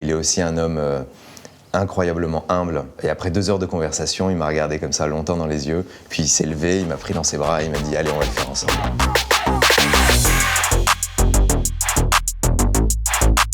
Il est aussi un homme incroyablement humble. Et après 2 heures de conversation, il m'a regardé comme ça longtemps dans les yeux, puis il s'est levé, il m'a pris dans ses bras et il m'a dit « Allez, on va le faire ensemble ».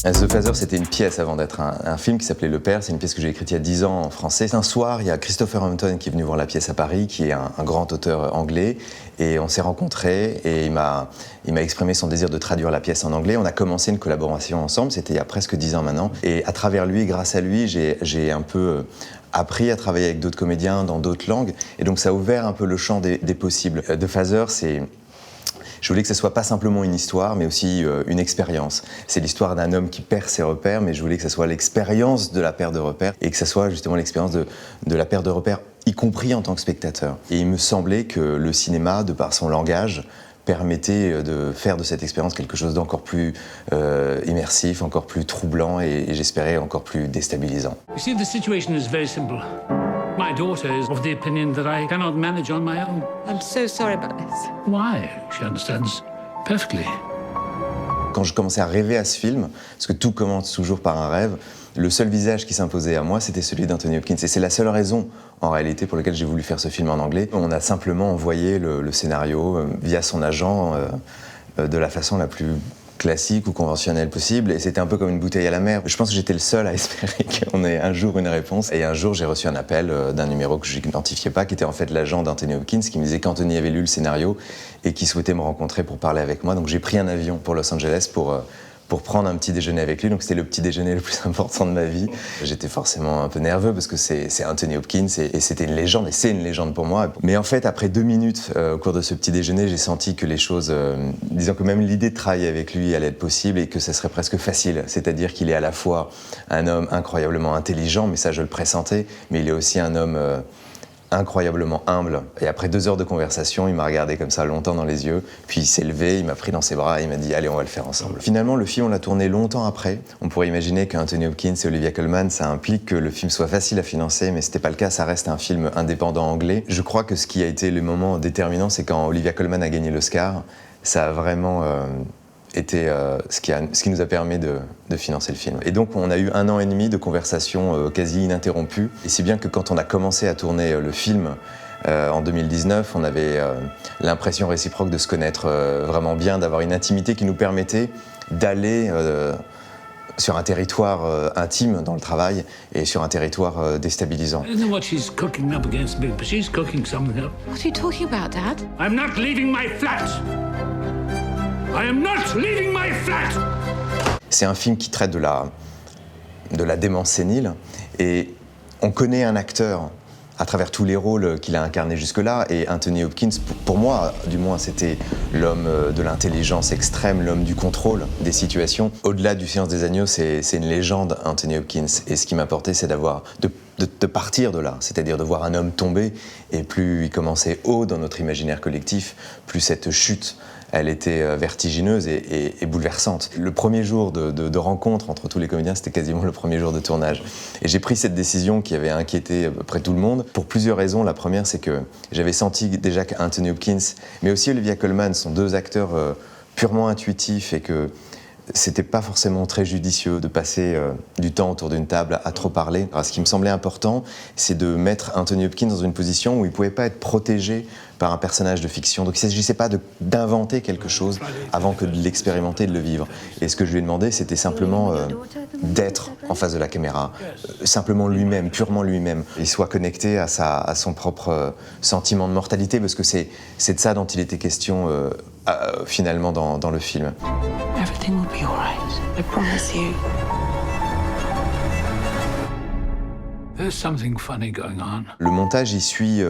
The Father, c'était une pièce avant d'être un film qui s'appelait Le Père. C'est une pièce que j'ai écrite il y a 10 ans en français. Un soir, il y a Christopher Hampton qui est venu voir la pièce à Paris, qui est un grand auteur anglais. Et on s'est rencontrés et il m'a exprimé son désir de traduire la pièce en anglais. On a commencé une collaboration ensemble, c'était il y a presque 10 ans maintenant. Et à travers lui, grâce à lui, j'ai un peu appris à travailler avec d'autres comédiens dans d'autres langues. Et donc ça a ouvert un peu le champ des possibles. The Father, je voulais que ce soit pas simplement une histoire, mais aussi une expérience. C'est l'histoire d'un homme qui perd ses repères, mais je voulais que ce soit l'expérience de la perte de repères, et que ce soit justement l'expérience de la perte de repères, y compris en tant que spectateur. Et il me semblait que le cinéma, de par son langage, permettait de faire de cette expérience quelque chose d'encore plus immersif, encore plus troublant, et j'espérais encore plus déstabilisant. You see, the situation is very simple. My daughter is of the opinion that I cannot manage on my own. I'm so sorry about this. Why? She understands perfectly. Quand je commençais à rêver à ce film, parce que tout commence toujours par un rêve, le seul visage qui s'imposait à moi, c'était celui d'Anthony Hopkins. Et c'est la seule raison, en réalité, pour laquelle j'ai voulu faire ce film en anglais. On a simplement envoyé le scénario via son agent de la façon la plus classique ou conventionnelle possible, et c'était un peu comme une bouteille à la mer. Je pense que j'étais le seul à espérer qu'on ait un jour une réponse. Et un jour, j'ai reçu un appel d'un numéro que je n'identifiais pas, qui était en fait l'agent d'Anthony Hopkins, qui me disait qu'Anthony avait lu le scénario et qui souhaitait me rencontrer pour parler avec moi. Donc j'ai pris un avion pour Los Angeles pour prendre un petit déjeuner avec lui. Donc c'était le petit déjeuner le plus important de ma vie. J'étais forcément un peu nerveux parce que c'est Anthony Hopkins et c'était une légende, et c'est une légende pour moi. Mais en fait, après 2 minutes au cours de ce petit déjeuner, j'ai senti que les choses, disons que même l'idée de travailler avec lui allait être possible et que ça serait presque facile. C'est-à-dire qu'il est à la fois un homme incroyablement intelligent, mais ça je le pressentais, mais il est aussi un homme incroyablement humble. Et après 2 heures de conversation, il m'a regardé comme ça longtemps dans les yeux, puis il s'est levé, il m'a pris dans ses bras et il m'a dit « Allez, on va le faire ensemble ». Finalement, le film, on l'a tourné longtemps après. On pourrait imaginer qu'Anthony Hopkins et Olivia Colman, ça implique que le film soit facile à financer, mais c'était pas le cas, ça reste un film indépendant anglais. Je crois que ce qui a été le moment déterminant, c'est quand Olivia Colman a gagné l'Oscar, ça a vraiment était ce qui nous a permis de financer le film. Et donc on a eu 1 an et demi de conversation quasi ininterrompue. Et si bien que quand on a commencé à tourner le film en 2019, on avait l'impression réciproque de se connaître vraiment bien, d'avoir une intimité qui nous permettait d'aller sur un territoire intime dans le travail et sur un territoire déstabilisant. I don't know what she's cooking up against me, but she's cooking something up. What are you talking about, Dad? I'm not leaving my flat! I am not leaving my flat! C'est un film qui traite de la démence sénile, et on connaît un acteur à travers tous les rôles qu'il a incarnés jusque-là, et Anthony Hopkins, pour moi, du moins, c'était l'homme de l'intelligence extrême, l'homme du contrôle des situations. Au-delà du Silence des agneaux, c'est une légende, Anthony Hopkins, et ce qui m'apportait, c'est de partir de là, c'est-à-dire de voir un homme tomber, et plus il commençait haut dans notre imaginaire collectif, plus cette chute, elle était vertigineuse et bouleversante. Le premier jour de rencontre entre tous les comédiens, c'était quasiment le premier jour de tournage. Et j'ai pris cette décision qui avait inquiété à peu près tout le monde, pour plusieurs raisons. La première, c'est que j'avais senti déjà qu'Anthony Hopkins, mais aussi Olivia Colman, sont 2 acteurs purement intuitifs, et que c'était pas forcément très judicieux de passer du temps autour d'une table à trop parler. Alors, ce qui me semblait important, c'est de mettre Anthony Hopkins dans une position où il pouvait pas être protégé par un personnage de fiction. Donc il ne s'agissait pas d'inventer quelque chose avant que de l'expérimenter, de le vivre. Et ce que je lui ai demandé, c'était simplement d'être en face de la caméra, simplement lui-même, purement lui-même. Il soit connecté à son propre sentiment de mortalité, parce que c'est de ça dont il était question finalement dans le film. Everything will be all right. I promise you. There's something funny going on. Le montage y suit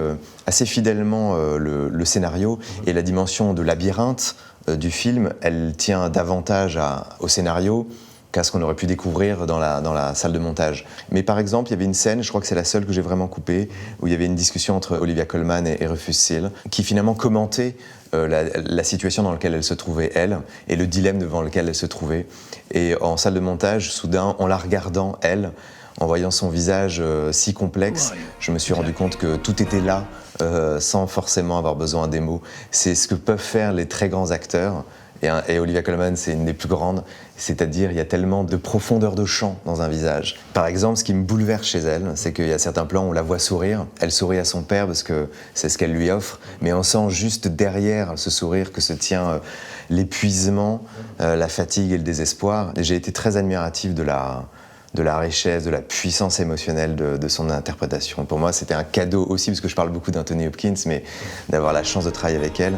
assez fidèlement le scénario, et la dimension de labyrinthe du film, elle tient davantage au scénario qu'à ce qu'on aurait pu découvrir dans la salle de montage. Mais par exemple, il y avait une scène, je crois que c'est la seule que j'ai vraiment coupée, où il y avait une discussion entre Olivia Colman et Rufus Sewell, qui finalement commentait la situation dans laquelle elle se trouvait, elle, et le dilemme devant lequel elle se trouvait. Et en salle de montage, soudain, en la regardant, elle, en voyant son visage si complexe, je me suis rendu compte que tout était là, sans forcément avoir besoin des mots. C'est ce que peuvent faire les très grands acteurs, Et Olivia Colman, c'est une des plus grandes, c'est-à-dire il y a tellement de profondeur de champ dans un visage. Par exemple, ce qui me bouleverse chez elle, c'est qu'il y a certains plans où on la voit sourire, elle sourit à son père parce que c'est ce qu'elle lui offre, mais on sent juste derrière ce sourire que se tient l'épuisement, la fatigue et le désespoir. Et j'ai été très admiratif de la richesse, de la puissance émotionnelle de son interprétation. Pour moi, c'était un cadeau aussi, parce que je parle beaucoup d'Anthony Hopkins, mais d'avoir la chance de travailler avec elle,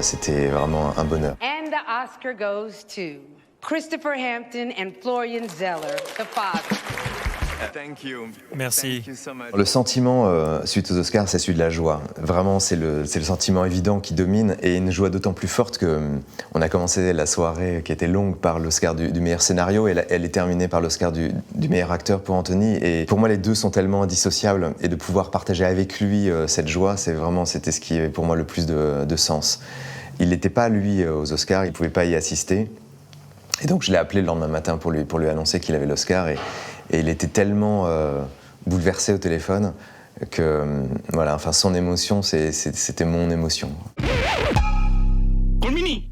c'était vraiment un bonheur. And the Oscar goes to Christopher Hampton and Florian Zeller, the father. Thank you. Merci. Thank you so much. Le sentiment suite aux Oscars, c'est celui de la joie. Vraiment, c'est le sentiment évident qui domine, et une joie d'autant plus forte que on a commencé la soirée qui était longue par l'Oscar du meilleur scénario, et elle est terminée par l'Oscar du meilleur acteur pour Anthony. Et pour moi, les deux sont tellement indissociables, et de pouvoir partager avec lui cette joie, c'était ce qui avait pour moi le plus de sens. Il n'était pas, lui, aux Oscars, il ne pouvait pas y assister. Et donc, je l'ai appelé le lendemain matin pour lui annoncer qu'il avait l'Oscar. Et il était tellement bouleversé au téléphone que, voilà, enfin, son émotion, c'était mon émotion. Colmini!